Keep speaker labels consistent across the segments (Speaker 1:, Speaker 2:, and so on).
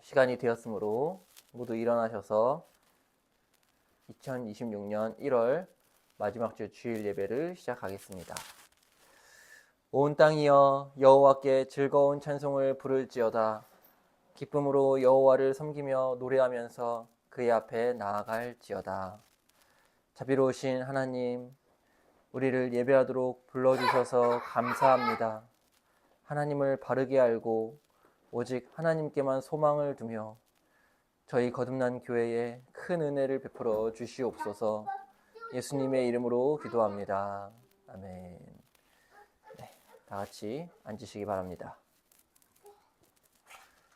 Speaker 1: 시간이 되었으므로 모두 일어나셔서 2026년 1월 마지막 주 주일 예배를 시작하겠습니다. 온 땅이여 여호와께 즐거운 찬송을 부를지어다. 기쁨으로 여호와를 섬기며 노래하면서 그의 앞에 나아갈지어다. 자비로우신 하나님, 우리를 예배하도록 불러주셔서 감사합니다. 하나님을 바르게 알고 오직 하나님께만 소망을 두며 저희 거듭난 교회에 큰 은혜를 베풀어 주시옵소서. 예수님의 이름으로 기도합니다. 아멘. 네, 다 같이 앉으시기 바랍니다.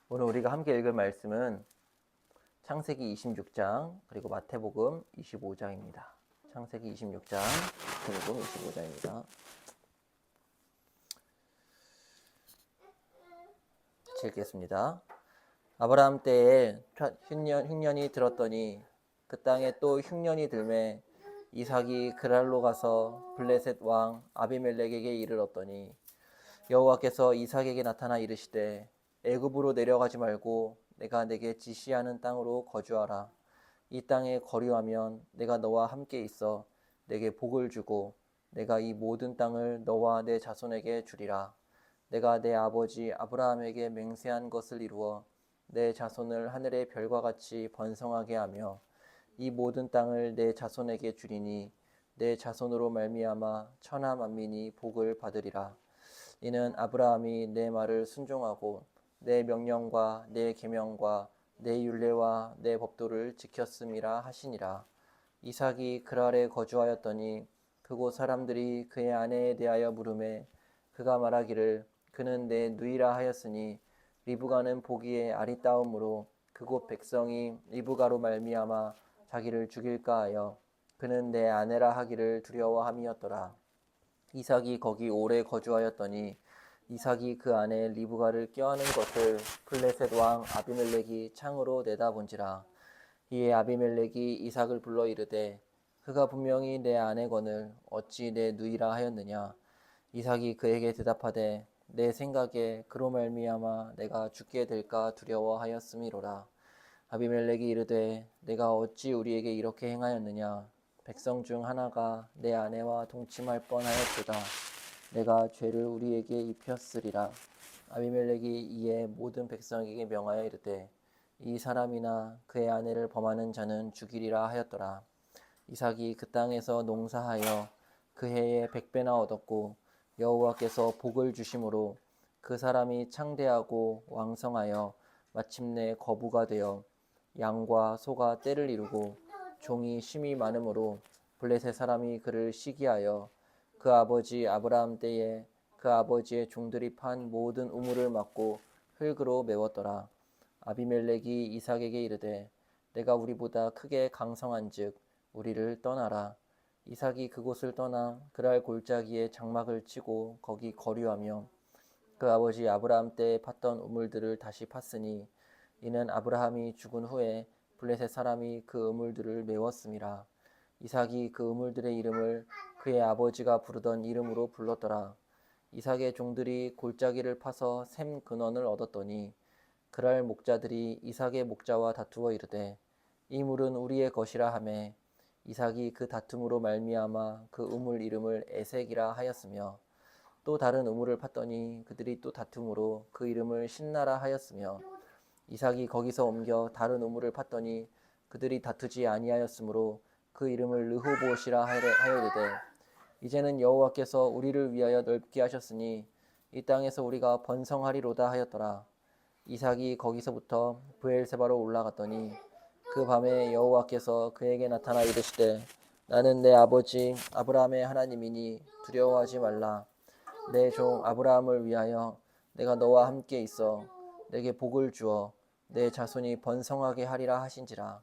Speaker 1: 오늘 우리가 함께 읽을 말씀은 창세기 26장 그리고 마태복음 25장입니다. 창세기 26장, 마태복음 25장입니다. 읽겠습니다. 아브라함 때에 흉년이 들었더니 그 땅에 또 흉년이 들매 이삭이 그랄로 가서 블레셋 왕 아비멜렉에게 이르렀더니 여호와께서 이삭에게 나타나 이르시되 애굽으로 내려가지 말고 내가 내게 지시하는 땅으로 거주하라. 이 땅에 거류하면 내가 너와 함께 있어 내게 복을 주고 내가 이 모든 땅을 너와 내 자손에게 주리라. 내가 내 아버지 아브라함에게 맹세한 것을 이루어 내 자손을 하늘의 별과 같이 번성하게 하며 이 모든 땅을 내 자손에게 주리니 내 자손으로 말미암아 천하 만민이 복을 받으리라. 이는 아브라함이 내 말을 순종하고 내 명령과 내 계명과 내 율례와 내 법도를 지켰음이라 하시니라. 이삭이 그랄에 거주하였더니 그곳 사람들이 그의 아내에 대하여 물으매 그가 말하기를 그는 내 누이라 하였으니 리브가는 보기에 아리따움으로 그곳 백성이 리브가로 말미암아 자기를 죽일까 하여 그는 내 아내라 하기를 두려워함이었더라. 이삭이 거기 오래 거주하였더니 이삭이 그 아내 리브가를 껴안은 것을 블레셋 왕 아비멜렉이 창으로 내다본지라. 이에 아비멜렉이 이삭을 불러 이르되 그가 분명히 내 아내거늘 어찌 내 누이라 하였느냐. 이삭이 그에게 대답하되 내 생각에 그로 말미암아 내가 죽게 될까 두려워하였음이로라. 아비멜렉이 이르되 내가 어찌 우리에게 이렇게 행하였느냐. 백성 중 하나가 내 아내와 동침할 뻔하였도다. 내가 죄를 우리에게 입혔으리라. 아비멜렉이 이에 모든 백성에게 명하여 이르되 이 사람이나 그의 아내를 범하는 자는 죽이리라 하였더라. 이삭이 그 땅에서 농사하여 그 해에 100배나 얻었고 여호와께서 복을 주심으로 그 사람이 창대하고 왕성하여 마침내 거부가 되어 양과 소가 떼를 이루고 종이 심이 많으므로 블레셋 사람이 그를 시기하여 그 아버지 아브라함 때에 그 아버지의 종들이 판 모든 우물을 막고 흙으로 메웠더라. 아비멜렉이 이삭에게 이르되 내가 우리보다 크게 강성한즉 우리를 떠나라. 이삭이 그곳을 떠나 그랄 골짜기에 장막을 치고 거기 거류하며 그 아버지 아브라함 때에 팠던 우물들을 다시 팠으니 이는 아브라함이 죽은 후에 블레셋 사람이 그 우물들을 메웠음이라. 이삭이 그 우물들의 이름을 그의 아버지가 부르던 이름으로 불렀더라. 이삭의 종들이 골짜기를 파서 샘 근원을 얻었더니 그랄 목자들이 이삭의 목자와 다투어 이르되 이 물은 우리의 것이라 하매 이삭이 그 다툼으로 말미암아 그 우물 이름을 에색이라 하였으며 또 다른 우물을 팠더니 그들이 또 다툼으로 그 이름을 신나라 하였으며 이삭이 거기서 옮겨 다른 우물을 팠더니 그들이 다투지 아니하였으므로 그 이름을 르호봇이라 하여르되 이제는 여호와께서 우리를 위하여 넓게 하셨으니 이 땅에서 우리가 번성하리로다 하였더라. 이삭이 거기서부터 브엘세바로 올라갔더니 그 밤에 여호와께서 그에게 나타나 이르시되 나는 내 아버지 아브라함의 하나님이니 두려워하지 말라. 내 종 아브라함을 위하여 내가 너와 함께 있어 내게 복을 주어 내 자손이 번성하게 하리라 하신지라.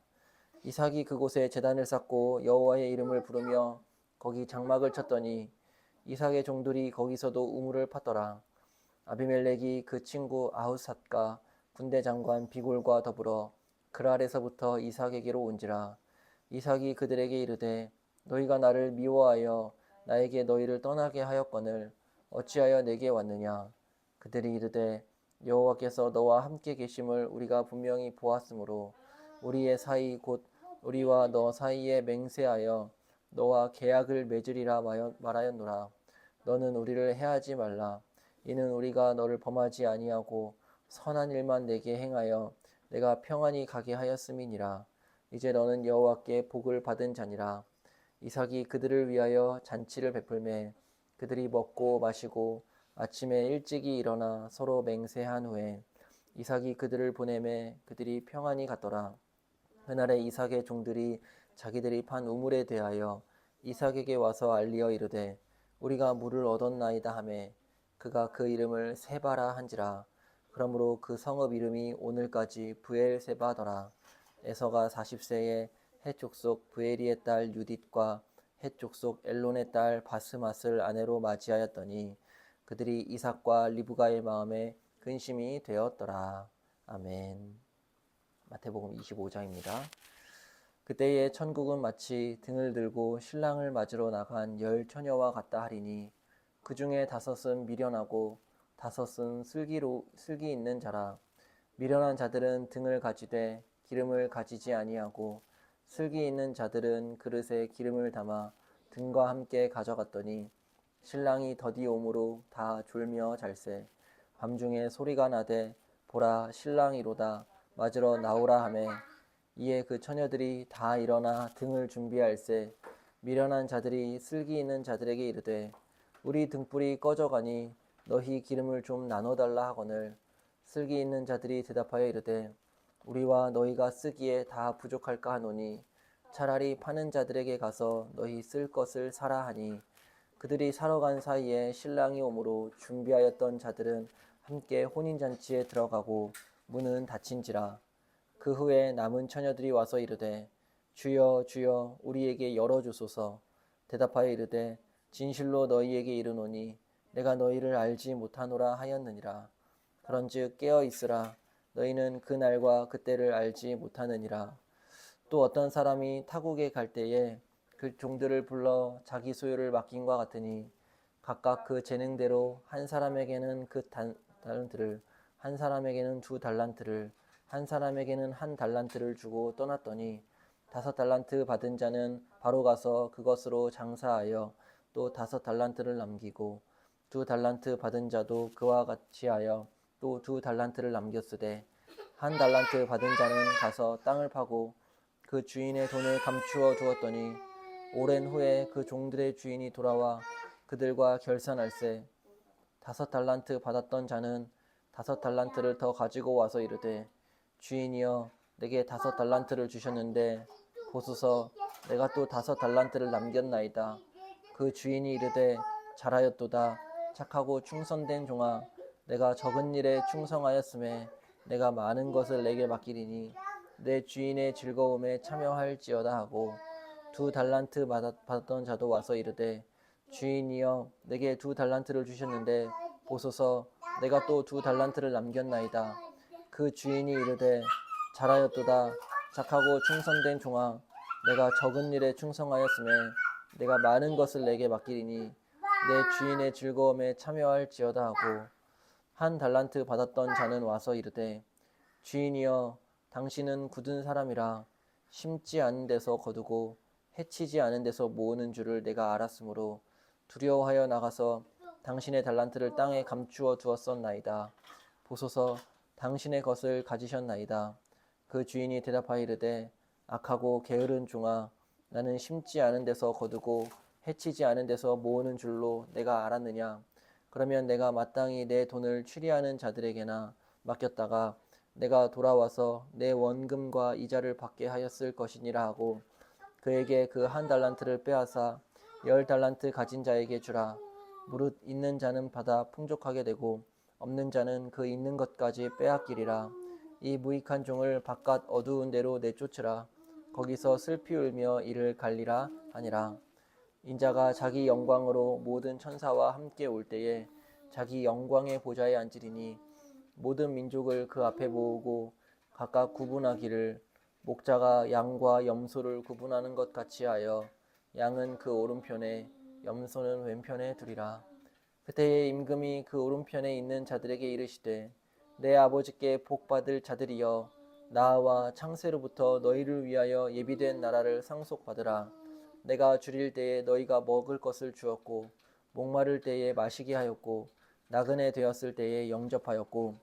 Speaker 1: 이삭이 그곳에 제단을 쌓고 여호와의 이름을 부르며 거기 장막을 쳤더니 이삭의 종들이 거기서도 우물을 팠더라. 아비멜렉이 그 친구 아후삿과 군대 장관 비골과 더불어 그랄에서부터 이삭에게로 온지라. 이삭이 그들에게 이르되 너희가 나를 미워하여 나에게 너희를 떠나게 하였거늘 어찌하여 내게 왔느냐. 그들이 이르되 여호와께서 너와 함께 계심을 우리가 분명히 보았으므로 우리의 사이 곧 우리와 너 사이에 맹세하여 너와 계약을 맺으리라 말하였노라. 너는 우리를 해하지 말라. 이는 우리가 너를 범하지 아니하고 선한 일만 내게 행하여 내가 평안히 가게 하였음이니라. 이제 너는 여호와께 복을 받은 자니라. 이삭이 그들을 위하여 잔치를 베풀매 그들이 먹고 마시고 아침에 일찍이 일어나 서로 맹세한 후에 이삭이 그들을 보내매 그들이 평안히 갔더라. 그날에 이삭의 종들이 자기들이 판 우물에 대하여 이삭에게 와서 알리어 이르되 우리가 물을 얻었나이다 하매 그가 그 이름을 세바라 한지라. 그러므로 그 성읍 이름이 오늘까지 브엘세바더라. 에서가 40세에 헷 족속 브에리의 딸 유딧과 헷 족속 엘론의 딸 바스맛을 아내로 맞이하였더니 그들이 이삭과 리브가의 마음에 근심이 되었더라. 아멘. 마태복음 25장입니다. 그때의 천국은 마치 등을 들고 신랑을 맞으러 나간 10처녀와 같다 하리니 그 중에 5은 미련하고 5은 슬기 있는 자라. 미련한 자들은 등을 가지되 기름을 가지지 아니하고 슬기 있는 자들은 그릇에 기름을 담아 등과 함께 가져갔더니 신랑이 더디 오므로 다 졸며 잘세. 밤중에 소리가 나되 보라 신랑이로다 맞으러 나오라 하매 이에 그 처녀들이 다 일어나 등을 준비할세. 미련한 자들이 슬기 있는 자들에게 이르되 우리 등불이 꺼져가니 너희 기름을 좀 나눠달라 하거늘 슬기 있는 자들이 대답하여 이르되 우리와 너희가 쓰기에 다 부족할까 하노니 차라리 파는 자들에게 가서 너희 쓸 것을 사라 하니 그들이 사러 간 사이에 신랑이 오므로 준비하였던 자들은 함께 혼인잔치에 들어가고 문은 닫힌지라. 그 후에 남은 처녀들이 와서 이르되 주여 주여 우리에게 열어주소서. 대답하여 이르되 진실로 너희에게 이르노니 내가 너희를 알지 못하노라 하였느니라. 그런즉 깨어 있으라. 너희는 그 날과 그때를 알지 못하느니라. 또 어떤 사람이 타국에 갈 때에 그 종들을 불러 자기 소유를 맡긴과 같으니 각각 그 재능대로 한 사람에게는 그 달란트를 한 사람에게는 2달란트를 한 사람에게는 1달란트를 주고 떠났더니 5달란트 받은 자는 바로 가서 그것으로 장사하여 또 5달란트를 남기고 2달란트 받은 자도 그와 같이 하여 또 2달란트를 남겼으되 1달란트 받은 자는 가서 땅을 파고 그 주인의 돈을 감추어 두었더니 오랜 후에 그 종들의 주인이 돌아와 그들과 결산할세. 5달란트 받았던 자는 5달란트를 더 가지고 와서 이르되 주인이여 내게 5달란트를 주셨는데 보소서 내가 또 5달란트를 남겼나이다. 그 주인이 이르되 잘하였도다. 착하고 충성된 종아 내가 적은 일에 충성하였음에 내가 많은 것을 내게 맡기리니 내 주인의 즐거움에 참여할지어다 하고 2달란트 받았던 자도 와서 이르되 주인이여 내게 2달란트를 주셨는데 보소서 내가 또 2달란트를 남겼나이다. 그 주인이 이르되 잘하였도다. 착하고 충성된 종아 내가 적은 일에 충성하였음에 내가 많은 것을 내게 맡기리니 내 주인의 즐거움에 참여할지어다 하고 1달란트 받았던 자는 와서 이르되 주인이여 당신은 굳은 사람이라 심지 않은 데서 거두고 해치지 않은 데서 모으는 줄을 내가 알았으므로 두려워하여 나가서 당신의 달란트를 땅에 감추어 두었었나이다. 보소서 당신의 것을 가지셨나이다. 그 주인이 대답하여 이르되 악하고 게으른 종아 나는 심지 않은 데서 거두고 해치지 않은 데서 모으는 줄로 내가 알았느냐. 그러면 내가 마땅히 내 돈을 추리하는 자들에게나 맡겼다가 내가 돌아와서 내 원금과 이자를 받게 하였을 것이니라 하고 그에게 그 1달란트를 빼앗아 10달란트 가진 자에게 주라. 무릇 있는 자는 받아 풍족하게 되고 없는 자는 그 있는 것까지 빼앗기리라. 이 무익한 종을 바깥 어두운 데로 내쫓으라. 거기서 슬피 울며 이를 갈리라 하니라. 인자가 자기 영광으로 모든 천사와 함께 올 때에 자기 영광의 보좌에 앉으리니 모든 민족을 그 앞에 모으고 각각 구분하기를 목자가 양과 염소를 구분하는 것 같이 하여 양은 그 오른편에 염소는 왼편에 두리라. 그때에 임금이 그 오른편에 있는 자들에게 이르시되 내 아버지께 복받을 자들이여 나와 창세로부터 너희를 위하여 예비된 나라를 상속받으라. 내가 줄일 때에 너희가 먹을 것을 주었고 목마를 때에 마시게 하였고 나그네 되었을 때에 영접하였고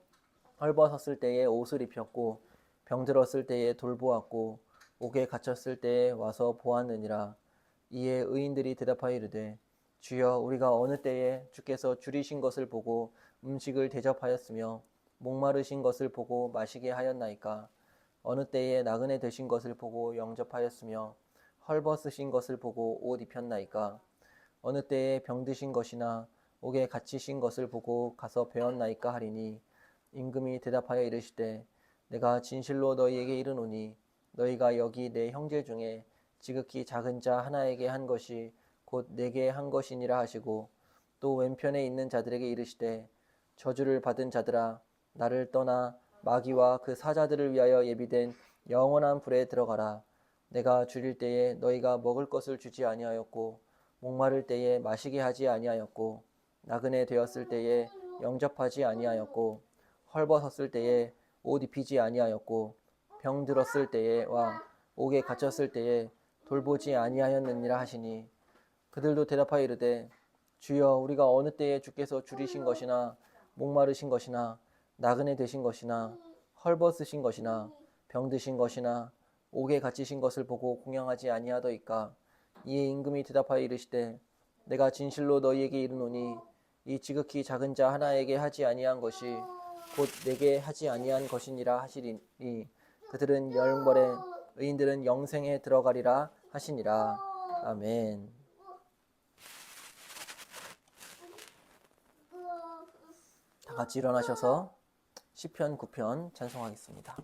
Speaker 1: 헐벗었을 때에 옷을 입혔고 병들었을 때에 돌보았고 옥에 갇혔을 때에 와서 보았느니라. 이에 의인들이 대답하여 이르되 주여 우리가 어느 때에 주께서 줄이신 것을 보고 음식을 대접하였으며 목마르신 것을 보고 마시게 하였나이까. 어느 때에 나그네 되신 것을 보고 영접하였으며 헐벗으신 것을 보고 옷 입혔나이까. 어느 때에 병드신 것이나 옥에 갇히신 것을 보고 가서 배웠나이까 하리니 임금이 대답하여 이르시되 내가 진실로 너희에게 이르노니 너희가 여기 내 형제 중에 지극히 작은 자 하나에게 한 것이 곧 내게 한 것이니라 하시고 또 왼편에 있는 자들에게 이르시되 저주를 받은 자들아 나를 떠나 마귀와 그 사자들을 위하여 예비된 영원한 불에 들어가라. 내가 줄일 때에 너희가 먹을 것을 주지 아니하였고 목마를 때에 마시게 하지 아니하였고 나그네 되었을 때에 영접하지 아니하였고 헐벗었을 때에 옷 입히지 아니하였고 병들었을 때에와 옥에 갇혔을 때에 돌보지 아니하였느니라 하시니 그들도 대답하여 이르되 주여 우리가 어느 때에 주께서 줄이신 것이나 목마르신 것이나 나그네 되신 것이나 헐벗으신 것이나 병드신 것이나 옥에 갇히신 것을 보고 공양하지 아니하더이까. 이에 임금이 대답하여 이르시되 내가 진실로 너희에게 이르노니 이 지극히 작은 자 하나에게 하지 아니한 것이 곧 내게 하지 아니한 것이니라 하시리니 그들은 영벌에 의인들은 영생에 들어가리라 하시니라. 아멘. 다 같이 일어나셔서 시편 9편 찬송하겠습니다.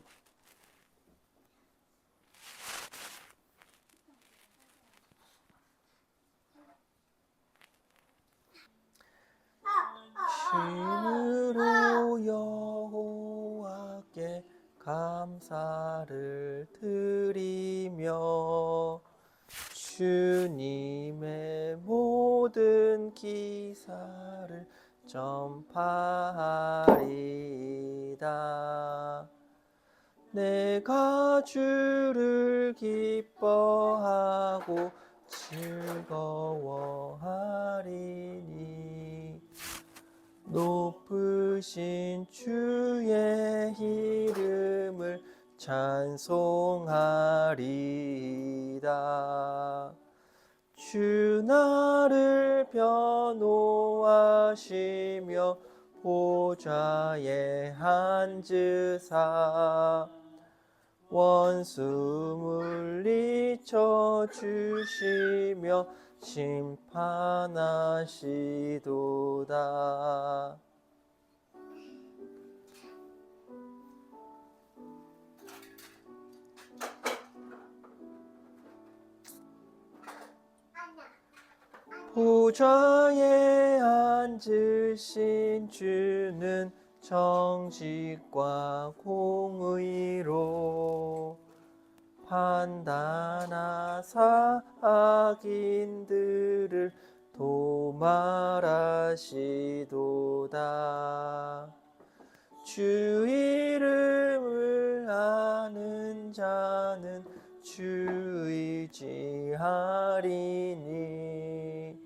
Speaker 1: 쉼으로 여호와께 감사를 드리며 주님의 모든 기사를 전파하리이다. 내가 주를 기뻐하고 즐거워하리니 높으신 주의 이름을 찬송하리이다. 주 나를 변호하시며 보좌에 앉으사 원수 물리쳐 주시며 심판하시도다. 보좌에 앉으신 주는 정직과 공의로 판단하사 악인들을 도말하시도다. 주 이름을 아는 자는 주 의지하리니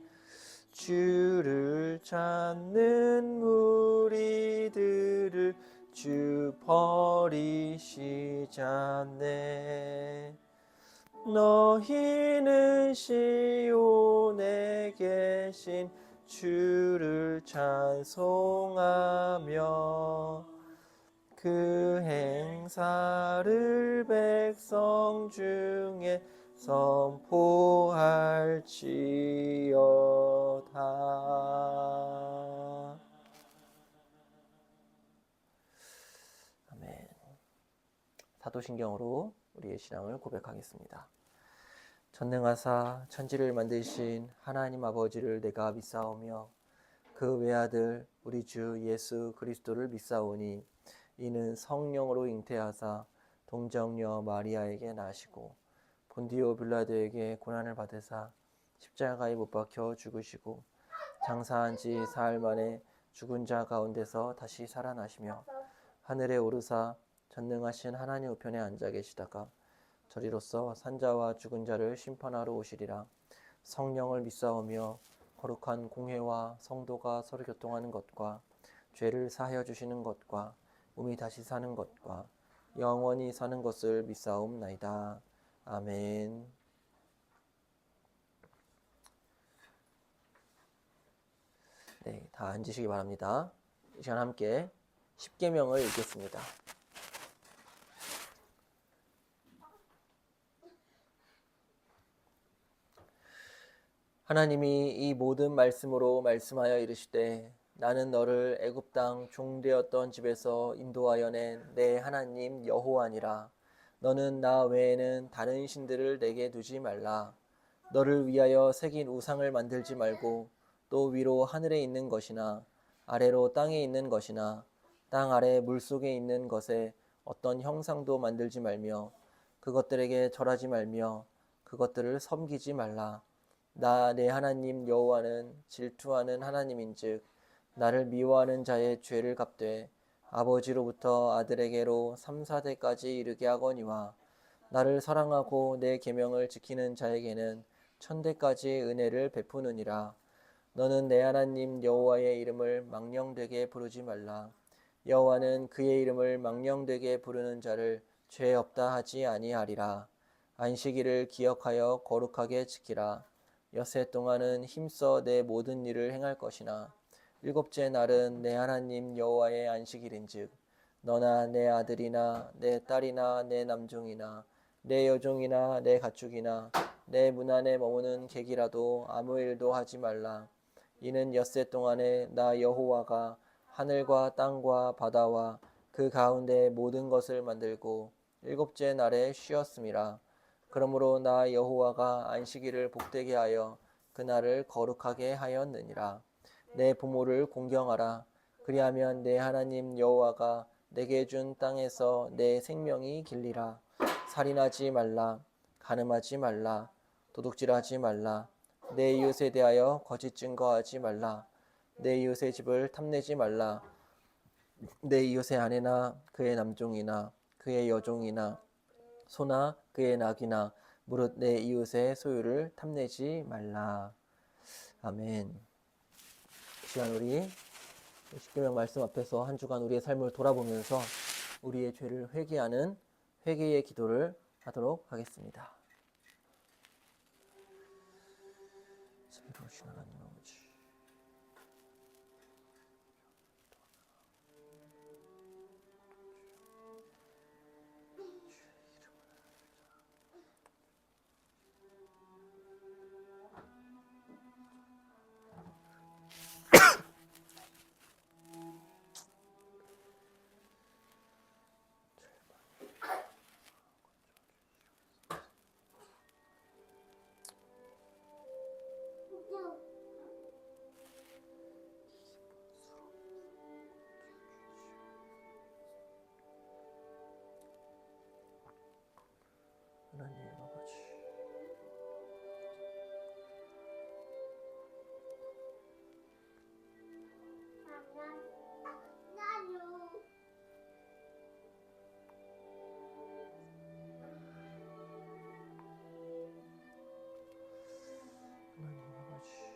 Speaker 1: 주를 찾는 무리들을 주 버리시지 않네. 너희는 시온에 계신 주를 찬송하며 그 행사를 백성 중에 선포할지어다. 아멘. 사도신경으로 우리의 신앙을 고백하겠습니다. 전능하사 천지를 만드신 하나님 아버지를 내가 믿사오며 그 외아들 우리 주 예수 그리스도를 믿사오니 이는 성령으로 잉태하사 동정녀 마리아에게 나시고 본디오 빌라도에게 고난을 받으사 십자가에 못 박혀 죽으시고 장사한 지 사흘 만에 죽은 자 가운데서 다시 살아나시며 하늘에 오르사 전능하신 하나님 우편에 앉아 계시다가 저리로서 산자와 죽은 자를 심판하러 오시리라. 성령을 믿사오며 거룩한 공회와 성도가 서로 교통하는 것과 죄를 사하여 주시는 것과 몸이 다시 사는 것과 영원히 사는 것을 믿사옵나이다. 아멘. 네, 다 앉으시기 바랍니다. 이 시간 함께 십계명을 읽겠습니다. 하나님이 이 모든 말씀으로 말씀하여 이르시되 나는 너를 애굽 땅 종되었던 집에서 인도하여 낸 내 하나님 여호와니라. 너는 나 외에는 다른 신들을 내게 두지 말라. 너를 위하여 새긴 우상을 만들지 말고 또 위로 하늘에 있는 것이나 아래로 땅에 있는 것이나 땅 아래 물속에 있는 것에 어떤 형상도 만들지 말며 그것들에게 절하지 말며 그것들을 섬기지 말라. 나 내 하나님 여호와는 질투하는 하나님인즉 나를 미워하는 자의 죄를 갚되 아버지로부터 아들에게로 3, 4대까지 이르게 하거니와 나를 사랑하고 내 계명을 지키는 자에게는 1000대까지 은혜를 베푸느니라. 너는 내 하나님 여호와의 이름을 망령되게 부르지 말라. 여호와는 그의 이름을 망령되게 부르는 자를 죄 없다 하지 아니하리라. 안식일을 기억하여 거룩하게 지키라. 엿새 동안은 힘써 내 모든 일을 행할 것이나 일곱째 날은 내 하나님 여호와의 안식일인즉 너나 내 아들이나 내 딸이나 내 남종이나 내 여종이나 내 가축이나 내 문 안에 머무는 객이라도 아무 일도 하지 말라. 이는 엿새 동안에 나 여호와가 하늘과 땅과 바다와 그 가운데 모든 것을 만들고 일곱째 날에 쉬었음이라. 그러므로 나 여호와가 안식일을 복되게 하여 그날을 거룩하게 하였느니라. 내 부모를 공경하라. 그리하면 내 하나님 여호와가 내게 준 땅에서 내 생명이 길리라. 살인하지 말라. 간음하지 말라. 도둑질하지 말라. 내 이웃에 대하여 거짓 증거하지 말라. 내 이웃의 집을 탐내지 말라. 내 이웃의 아내나 그의 남종이나 그의 여종이나 소나 그의 낙이나 무릇 내 이웃의 소유를 탐내지 말라. 아멘. 이 시간 우리 십계명 말씀 앞에서 한 주간 우리의 삶을 돌아보면서 우리의 죄를 회개하는 회개의 기도를 하도록 하겠습니다. 자비로우신 하나님 아버지, 하나님 아버지, 하나님 아버지,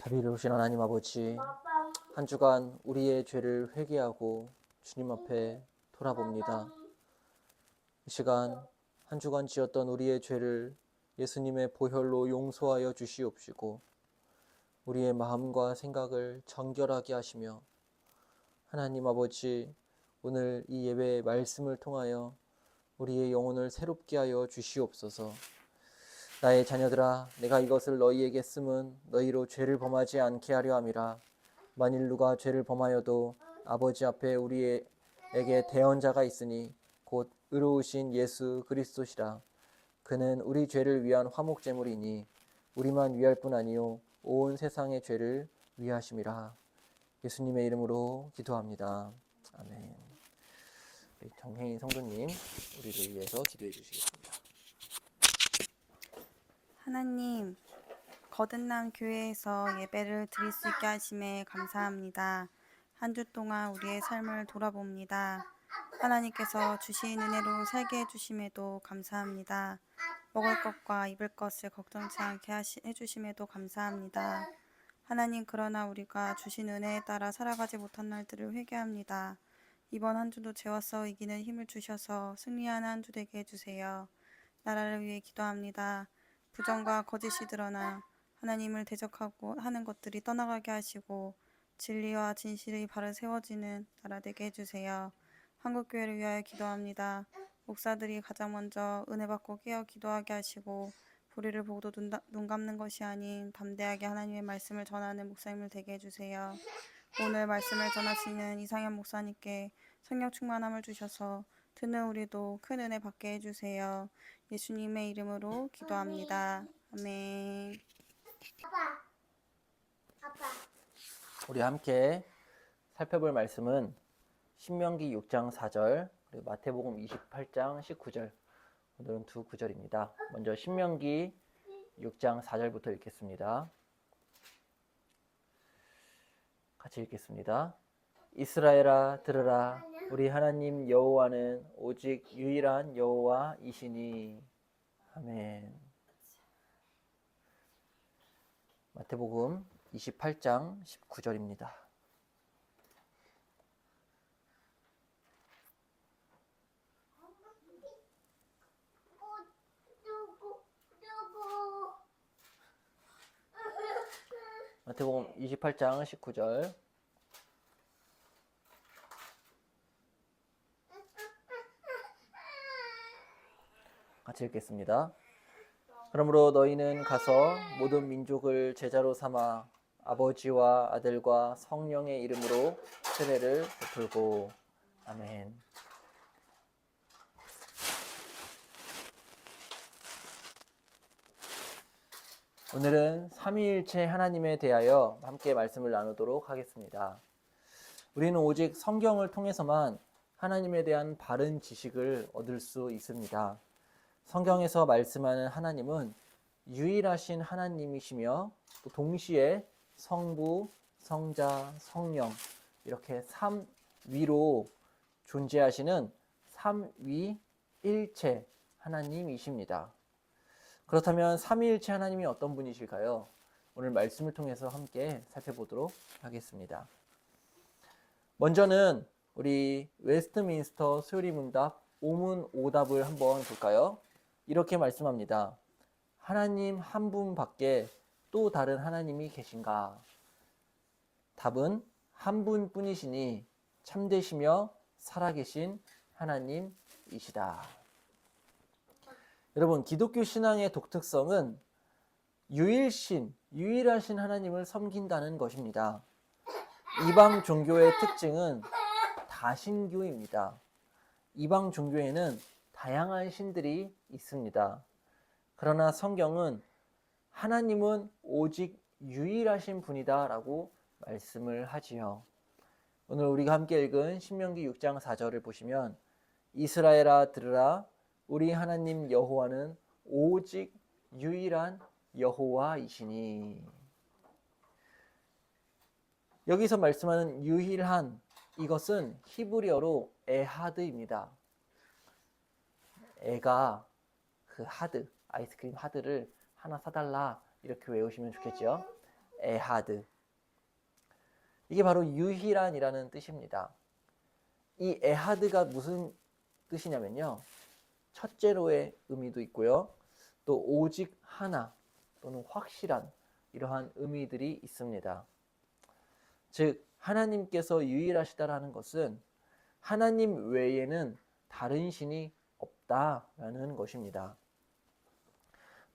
Speaker 1: 자비로우신 하나님 아버지, 한 주간 우리의 죄를 회개하고 주님 앞에 돌아봅니다. 이 시간 한 주간 지었던 우리의 죄를 예수님의 보혈로 용서하여 주시옵시고 우리의 마음과 생각을 정결하게 하시며 하나님 아버지, 오늘 이 예배의 말씀을 통하여 우리의 영혼을 새롭게 하여 주시옵소서. 나의 자녀들아, 내가 이것을 너희에게 쓰면 너희로 죄를 범하지 않게 하려 함이라. 만일 누가 죄를 범하여도 아버지 앞에 우리에게 대언자가 있으니 곧 의로우신 예수 그리스도시라. 그는 우리 죄를 위한 화목제물이니 우리만 위할 뿐 아니요 온 세상의 죄를 위하심이라. 예수님의 이름으로 기도합니다. 아멘. 정혜인 성도님, 우리를 위해서 기도해 주시겠습니다.
Speaker 2: 하나님, 거듭남 교회에서 예배를 드릴 수 있게 하심에 감사합니다. 한 주 동안 우리의 삶을 돌아봅니다. 하나님께서 주신 은혜로 살게 해주심에도 감사합니다. 먹을 것과 입을 것을 걱정치 않게 해주심에도 감사합니다. 하나님, 그러나 우리가 주신 은혜에 따라 살아가지 못한 날들을 회개합니다. 이번 한 주도 죄와 싸워 이기는 힘을 주셔서 승리하는 한 주 되게 해주세요. 나라를 위해 기도합니다. 부정과 거짓이 드러나 하나님을 대적하고 하는 것들이 떠나가게 하시고 진리와 진실이 바로 세워지는 나라 되게 해주세요. 한국교회를 위하여 기도합니다. 목사들이 가장 먼저 은혜 받고 깨어 기도하게 하시고 불의를 보고도 눈 감는 것이 아닌 담대하게 하나님의 말씀을 전하는 목사님을 되게 해주세요. 오늘 말씀을 전하시는 이상현 목사님께 성령 충만함을 주셔서 듣는 우리도 큰 은혜 받게 해주세요. 예수님의 이름으로 기도합니다. 아멘.
Speaker 1: 우리 함께 살펴볼 말씀은 신명기 6장 4절 그리고 마태복음 28장 19절. 오늘은 두 구절입니다. 먼저 신명기 6장 4절부터 읽겠습니다. 같이 읽겠습니다. 이스라엘아 들으라, 우리 하나님 여호와는 오직 유일한 여호와이시니. 아멘. 마태복음 28장 19절입니다. 마태복음 28장 19절. 같이 읽겠습니다. 그러므로 너희는 가서 모든 민족을 제자로 삼아 아버지와 아들과 성령의 이름으로 세례를 베풀고. 아멘. 오늘은 삼위일체 하나님에 대하여 함께 말씀을 나누도록 하겠습니다. 우리는 오직 성경을 통해서만 하나님에 대한 바른 지식을 얻을 수 있습니다. 성경에서 말씀하는 하나님은 유일하신 하나님이시며 또 동시에 성부, 성자, 성령 이렇게 삼위로 존재하시는 삼위일체 하나님이십니다. 그렇다면 삼위일체 하나님이 어떤 분이실까요? 오늘 말씀을 통해서 함께 살펴보도록 하겠습니다. 먼저는 우리 웨스트민스터 수요리문답 오문오답을 한번 볼까요? 이렇게 말씀합니다. 하나님 한 분밖에 또 다른 하나님이 계신가? 답은 한 분뿐이시니 참되시며 살아계신 하나님이시다. 여러분, 기독교 신앙의 독특성은 유일하신 하나님을 섬긴다는 것입니다. 이방 종교의 특징은 다신교입니다. 이방 종교에는 다양한 신들이 있습니다. 그러나 성경은 하나님은 오직 유일하신 분이다 라고 말씀을 하지요. 오늘 우리가 함께 읽은 신명기 6장 4절을 보시면 이스라엘아 들으라, 우리 하나님 여호와는 오직 유일한 여호와이시니. 여기서 말씀하는 유일한, 이것은 히브리어로 에하드입니다. 에가 그 하드, 아이스크림 하드를 하나 사달라 이렇게 외우시면 좋겠죠. 에하드. 이게 바로 유일한이라는 뜻입니다. 이 에하드가 무슨 뜻이냐면요. 첫째로의 의미도 있고요. 또 오직 하나 또는 확실한 이러한 의미들이 있습니다. 즉 하나님께서 유일하시다라는 것은 하나님 외에는 다른 신이 없다라는 것입니다.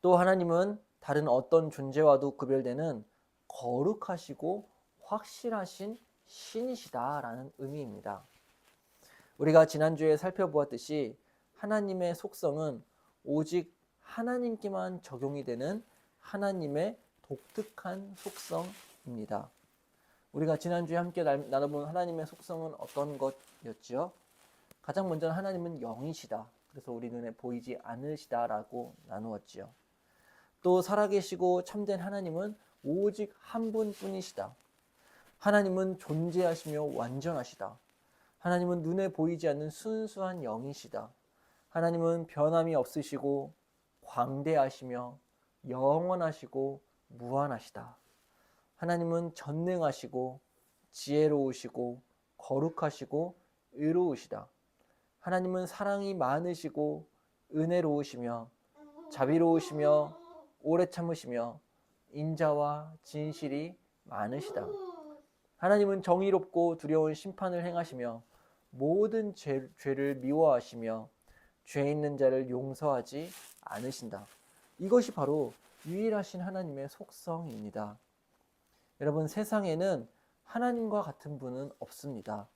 Speaker 1: 또 하나님은 다른 어떤 존재와도 구별되는 거룩하시고 확실하신 신이시다라는 의미입니다. 우리가 지난주에 살펴보았듯이 하나님의 속성은 오직 하나님께만 적용이 되는 하나님의 독특한 속성입니다. 우리가 지난주에 함께 나눠본 하나님의 속성은 어떤 것이었지요? 가장 먼저는 하나님은 영이시다. 그래서 우리 눈에 보이지 않으시다라고 나누었지요. 또 살아계시고 참된 하나님은 오직 한 분뿐이시다. 하나님은 존재하시며 완전하시다. 하나님은 눈에 보이지 않는 순수한 영이시다. 하나님은 변함이 없으시고 광대하시며 영원하시고 무한하시다. 하나님은 전능하시고 지혜로우시고 거룩하시고 의로우시다. 하나님은 사랑이 많으시고 은혜로우시며 자비로우시며 오래 참으시며 인자와 진실이 많으시다. 하나님은 정의롭고 두려운 심판을 행하시며 모든 죄를 미워하시며 죄 있는 자를 용서하지 않으신다. 이것이 바로 유일하신 하나님의 속성입니다. 여러분, 세상에는 하나님과 같은 분은 없습니다.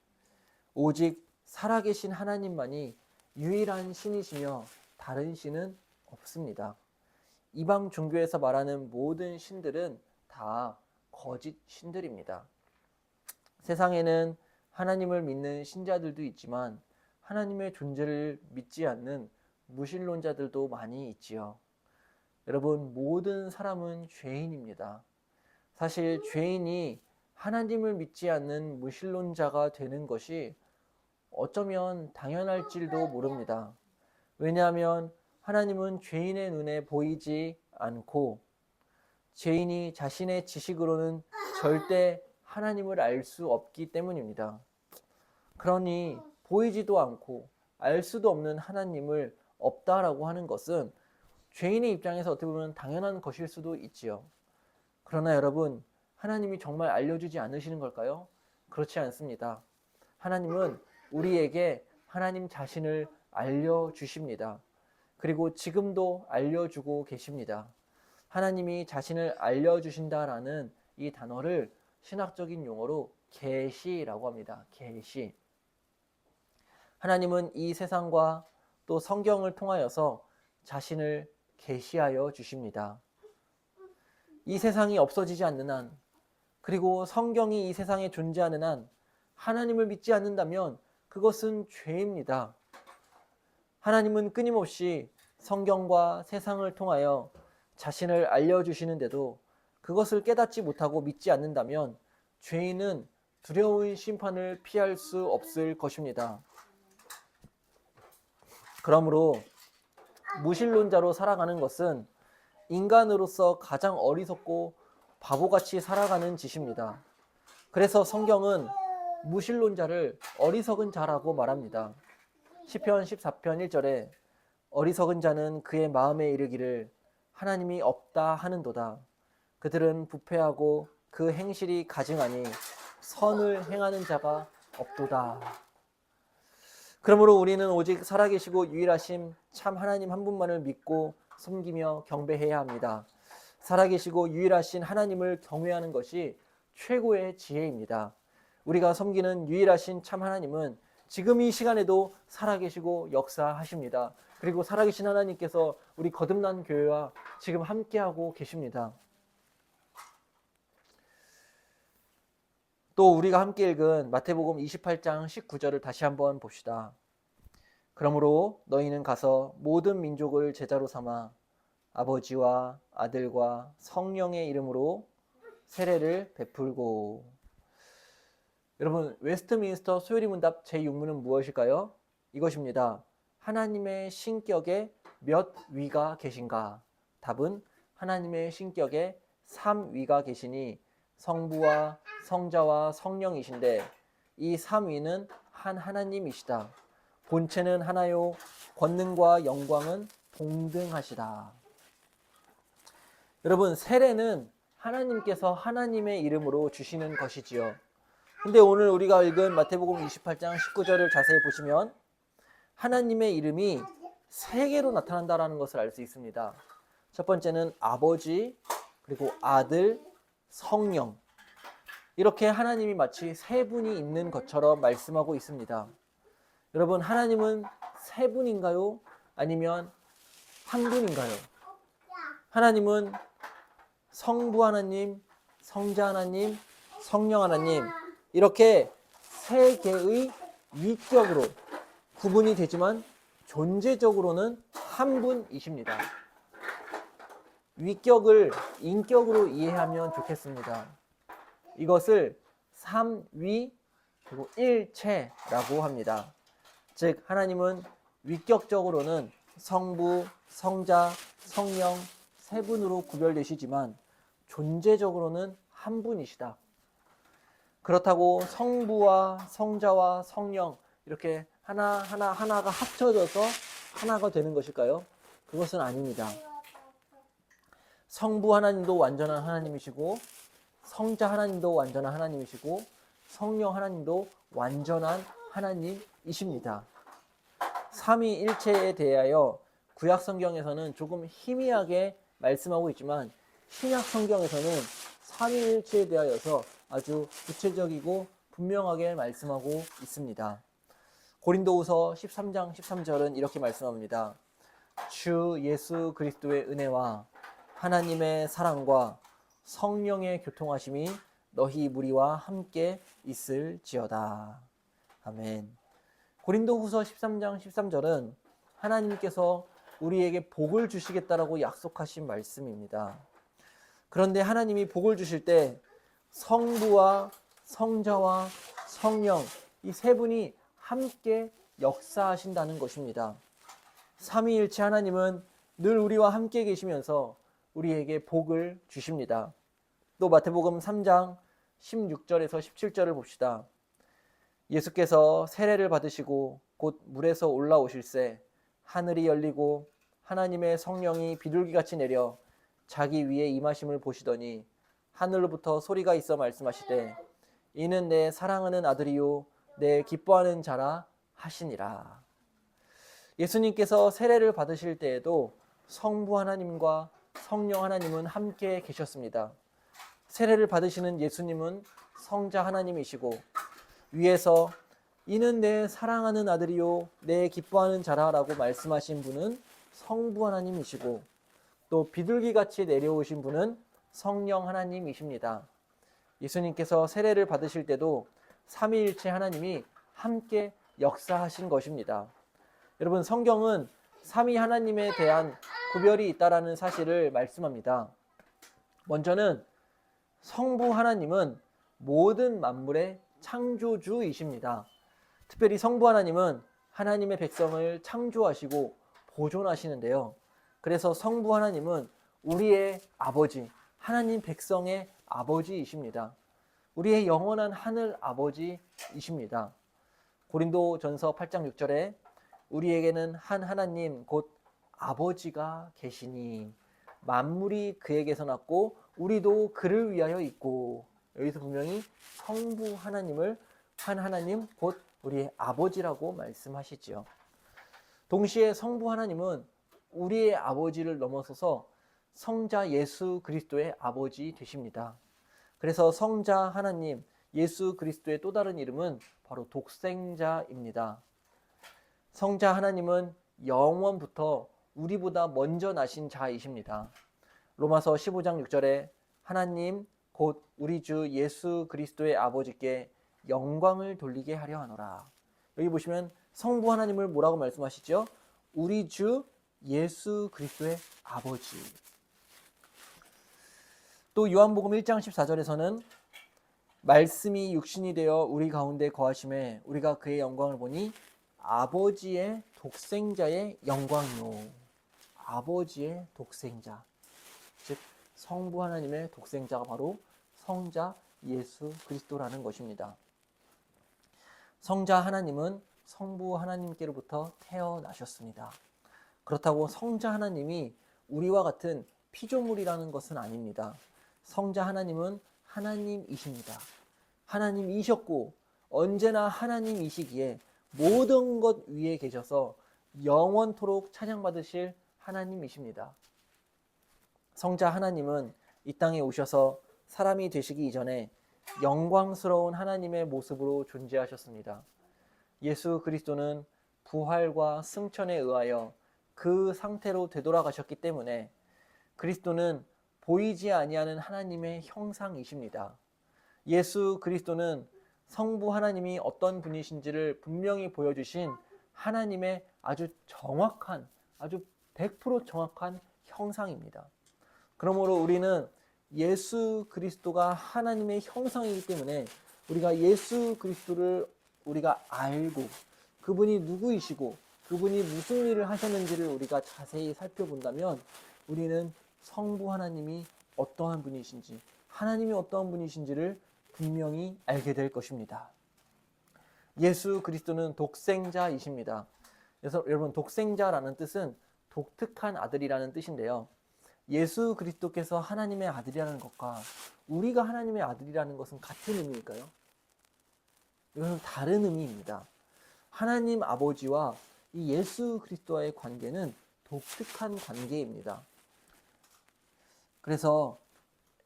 Speaker 1: 오직 살아계신 하나님만이 유일한 신이시며 다른 신은 없습니다. 이방 종교에서 말하는 모든 신들은 다 거짓 신들입니다. 세상에는 하나님을 믿는 신자들도 있지만 하나님의 존재를 믿지 않는 무신론자들도 많이 있지요. 여러분, 모든 사람은 죄인입니다. 사실 죄인이 하나님을 믿지 않는 무신론자가 되는 것이 어쩌면 당연할지도 모릅니다. 왜냐하면 하나님은 죄인의 눈에 보이지 않고 죄인이 자신의 지식으로는 절대 하나님을 알 수 없기 때문입니다. 그러니 보이지도 않고 알 수도 없는 하나님을 없다라고 하는 것은 죄인의 입장에서 어떻게 보면 당연한 것일 수도 있지요. 그러나 여러분, 하나님이 정말 알려주지 않으시는 걸까요? 그렇지 않습니다. 하나님은 우리에게 하나님 자신을 알려주십니다. 그리고 지금도 알려주고 계십니다. 하나님이 자신을 알려주신다라는 이 단어를 신학적인 용어로 계시라고 합니다. 계시. 하나님은 이 세상과 또 성경을 통하여서 자신을 계시하여 주십니다. 이 세상이 없어지지 않는 한, 그리고 성경이 이 세상에 존재하는 한 하나님을 믿지 않는다면 그것은 죄입니다. 하나님은 끊임없이 성경과 세상을 통하여 자신을 알려주시는데도 그것을 깨닫지 못하고 믿지 않는다면 죄인은 두려운 심판을 피할 수 없을 것입니다. 그러므로 무신론자로 살아가는 것은 인간으로서 가장 어리석고 바보같이 살아가는 짓입니다. 그래서 성경은 무신론자를 어리석은 자라고 말합니다. 시편 14편 1절에 어리석은 자는 그의 마음에 이르기를 하나님이 없다 하는도다. 그들은 부패하고 그 행실이 가증하니 선을 행하는 자가 없도다. 그러므로 우리는 오직 살아계시고 유일하신 참 하나님 한 분만을 믿고 섬기며 경배해야 합니다. 살아계시고 유일하신 하나님을 경외하는 것이 최고의 지혜입니다. 우리가 섬기는 유일하신 참 하나님은 지금 이 시간에도 살아계시고 역사하십니다. 그리고 살아계신 하나님께서 우리 거듭난 교회와 지금 함께하고 계십니다. 또 우리가 함께 읽은 마태복음 28장 19절을 다시 한번 봅시다. 그러므로 너희는 가서 모든 민족을 제자로 삼아 아버지와 아들과 성령의 이름으로 세례를 베풀고. 여러분, 웨스트민스터 소요리 문답 제6문은 무엇일까요? 이것입니다. 하나님의 신격에 몇 위가 계신가? 답은 하나님의 신격에 삼위가 계시니 성부와 성자와 성령이신데 이 삼위는 한 하나님이시다. 본체는 하나요 권능과 영광은 동등하시다. 여러분, 세례는 하나님께서 하나님의 이름으로 주시는 것이지요. 근데 오늘 우리가 읽은 마태복음 28장 19절을 자세히 보시면 하나님의 이름이 세 개로 나타난다라는 것을 알 수 있습니다. 첫 번째는 아버지, 그리고 아들, 성령. 이렇게 하나님이 마치 세 분이 있는 것처럼 말씀하고 있습니다. 여러분, 하나님은 세 분인가요? 아니면 한 분인가요? 하나님은 성부 하나님, 성자 하나님, 성령 하나님, 이렇게 세 개의 위격으로 구분이 되지만 존재적으로는 한 분이십니다. 위격을 인격으로 이해하면 좋겠습니다. 이것을 삼위 그리고 일체라고 합니다. 즉 하나님은 위격적으로는 성부, 성자, 성령 세 분으로 구별되시지만 존재적으로는 한 분이시다. 그렇다고 성부와 성자와 성령 이렇게 하나가 합쳐져서 하나가 되는 것일까요? 그것은 아닙니다. 성부 하나님도 완전한 하나님이시고 성자 하나님도 완전한 하나님이시고 성령 하나님도 완전한 하나님이십니다. 삼위일체에 대하여 구약 성경에서는 조금 희미하게 말씀하고 있지만 신약 성경에서는 삼위일체에 대하여서 아주 구체적이고 분명하게 말씀하고 있습니다. 고린도후서 13장 13절은 이렇게 말씀합니다. 주 예수 그리스도의 은혜와 하나님의 사랑과 성령의 교통하심이 너희 무리와 함께 있을지어다. 아멘. 고린도후서 13장 13절은 하나님께서 우리에게 복을 주시겠다라고 약속하신 말씀입니다. 그런데 하나님이 복을 주실 때 성부와 성자와 성령 이 세 분이 함께 역사하신다는 것입니다. 삼위일체 하나님은 늘 우리와 함께 계시면서 우리에게 복을 주십니다. 또 마태복음 3장 16절에서 17절을 봅시다. 예수께서 세례를 받으시고 곧 물에서 올라오실새 하늘이 열리고 하나님의 성령이 비둘기같이 내려 자기 위에 임하심을 보시더니 하늘로부터 소리가 있어 말씀하시되 이는 내 사랑하는 아들이요 내 기뻐하는 자라 하시니라. 예수님께서 세례를 받으실 때에도 성부 하나님과 성령 하나님은 함께 계셨습니다. 세례를 받으시는 예수님은 성자 하나님이시고 위에서 이는 내 사랑하는 아들이요 내 기뻐하는 자라라고 말씀하신 분은 성부 하나님이시고 또 비둘기같이 내려오신 분은 성령 하나님이십니다. 예수님께서 세례를 받으실 때도 삼위일체 하나님이 함께 역사하신 것입니다. 여러분, 성경은 삼위 하나님에 대한 구별이 있다라는 사실을 말씀합니다. 먼저는 성부 하나님은 모든 만물의 창조주이십니다. 특별히 성부 하나님은 하나님의 백성을 창조하시고 보존하시는데요. 그래서 성부 하나님은 우리의 아버지, 하나님 백성의 아버지이십니다. 우리의 영원한 하늘 아버지이십니다. 고린도전서 8장 6절에 우리에게는 한 하나님 곧 아버지가 계시니 만물이 그에게서 났고 우리도 그를 위하여 있고, 여기서 분명히 성부 하나님을 한 하나님 곧 우리의 아버지라고 말씀하시지요. 동시에 성부 하나님은 우리의 아버지를 넘어서서 성자 예수 그리스도의 아버지 되십니다. 그래서 성자 하나님 예수 그리스도의 또 다른 이름은 바로 독생자입니다. 성자 하나님은 영원부터 우리보다 먼저 나신 자이십니다. 로마서 15장 6절에 하나님 곧 우리 주 예수 그리스도의 아버지께 영광을 돌리게 하려 하노라. 여기 보시면 성부 하나님을 뭐라고 말씀하시죠? 우리 주 예수 그리스도의 아버지. 또 요한복음 1장 14절에서는 말씀이 육신이 되어 우리 가운데 거하심에 우리가 그의 영광을 보니 아버지의 독생자의 영광이요. 아버지의 독생자. 즉 성부 하나님의 독생자가 바로 성자 예수 그리스도라는 것입니다. 성자 하나님은 성부 하나님께로부터 태어나셨습니다. 그렇다고 성자 하나님이 우리와 같은 피조물이라는 것은 아닙니다. 성자 하나님은 하나님이십니다. 하나님이셨고 언제나 하나님이시기에 모든 것 위에 계셔서 영원토록 찬양받으실 하나님이십니다. 성자 하나님은 이 땅에 오셔서 사람이 되시기 이전에 영광스러운 하나님의 모습으로 존재하셨습니다. 예수 그리스도는 부활과 승천에 의하여 그 상태로 되돌아가셨기 때문에 그리스도는 보이지 아니하는 하나님의 형상이십니다. 예수 그리스도는 성부 하나님이 어떤 분이신지를 분명히 보여주신 하나님의 아주 정확한, 아주 100% 정확한 형상입니다. 그러므로 우리는 예수 그리스도가 하나님의 형상이기 때문에 우리가 예수 그리스도를 우리가 알고 그분이 누구이시고 그분이 무슨 일을 하셨는지를 우리가 자세히 살펴본다면 우리는 성부 하나님이 어떠한 분이신지 하나님이 어떠한 분이신지를 분명히 알게 될 것입니다. 예수 그리스도는 독생자이십니다. 그래서 여러분 독생자라는 뜻은 독특한 아들이라는 뜻인데요. 예수 그리스도께서 하나님의 아들이라는 것과 우리가 하나님의 아들이라는 것은 같은 의미일까요? 이것은 다른 의미입니다. 하나님 아버지와 이 예수 그리스도와의 관계는 독특한 관계입니다. 그래서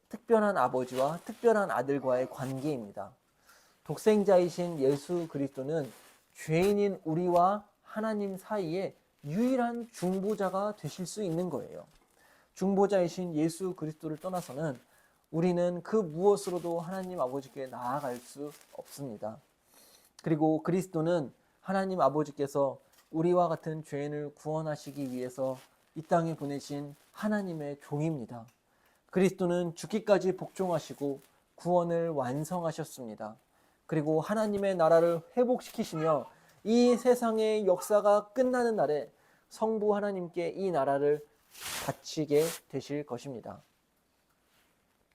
Speaker 1: 특별한 아버지와 특별한 아들과의 관계입니다. 독생자이신 예수 그리스도는 죄인인 우리와 하나님 사이에 유일한 중보자가 되실 수 있는 거예요. 중보자이신 예수 그리스도를 떠나서는 우리는 그 무엇으로도 하나님 아버지께 나아갈 수 없습니다. 그리고 그리스도는 하나님 아버지께서 우리와 같은 죄인을 구원하시기 위해서 이 땅에 보내신 하나님의 종입니다. 그리스도는 죽기까지 복종하시고 구원을 완성하셨습니다. 그리고 하나님의 나라를 회복시키시며 이 세상의 역사가 끝나는 날에 성부 하나님께 이 나라를 바치게 되실 것입니다.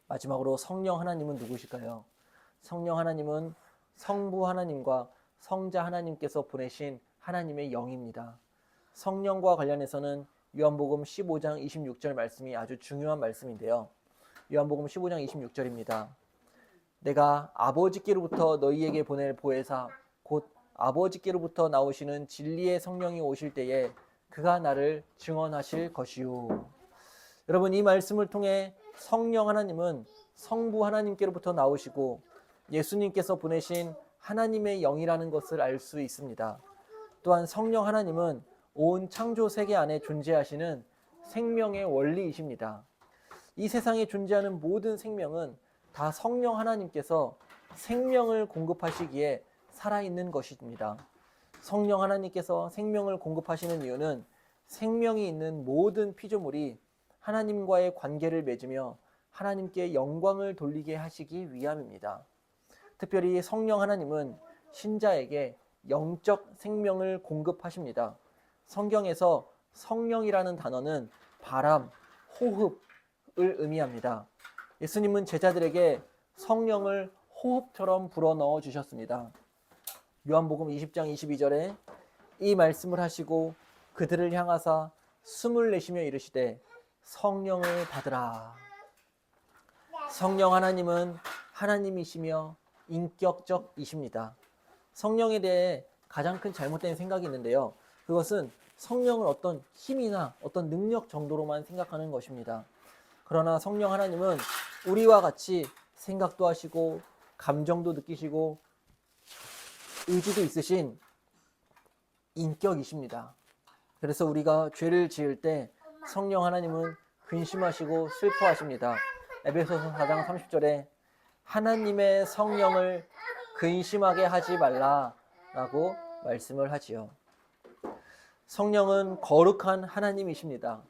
Speaker 1: 마지막으로 성령 하나님은 누구실까요? 성령 하나님은 성부 하나님과 성자 하나님께서 보내신 하나님의 영입니다. 성령과 관련해서는 요한복음 15장 26절 말씀이 아주 중요한 말씀인데요. 요한복음 15장 26절입니다. 내가 아버지께로부터 너희에게 보낼 보혜사 곧 아버지께로부터 나오시는 진리의 성령이 오실 때에 그가 나를 증언하실 것이요. 여러분 이 말씀을 통해 성령 하나님은 성부 하나님께로부터 나오시고 예수님께서 보내신 하나님의 영이라는 것을 알 수 있습니다. 또한 성령 하나님은 온 창조 세계 안에 존재하시는 생명의 원리이십니다. 이 세상에 존재하는 모든 생명은 다 성령 하나님께서 생명을 공급하시기에 살아있는 것입니다. 성령 하나님께서 생명을 공급하시는 이유는 생명이 있는 모든 피조물이 하나님과의 관계를 맺으며 하나님께 영광을 돌리게 하시기 위함입니다. 특별히 성령 하나님은 신자에게 영적 생명을 공급하십니다. 성경에서 성령이라는 단어는 바람, 호흡을 의미합니다. 예수님은 제자들에게 성령을 호흡처럼 불어넣어 주셨습니다. 요한복음 20장 22절에 이 말씀을 하시고 그들을 향하사 숨을 내쉬며 이르시되 성령을 받으라. 성령 하나님은 하나님이시며 인격적이십니다. 성령에 대해 가장 큰 잘못된 생각이 있는데요. 그것은 성령을 어떤 힘이나 어떤 능력 정도로만 생각하는 것입니다. 그러나 성령 하나님은 우리와 같이 생각도 하시고 감정도 느끼시고 의지도 있으신 인격이십니다. 그래서 우리가 죄를 지을 때 성령 하나님은 근심하시고 슬퍼하십니다. 에베소서 4장 30절에 하나님의 성령을 근심하게 하지 말라라고 말씀을 하지요. 성령은 거룩한 하나님이십니다.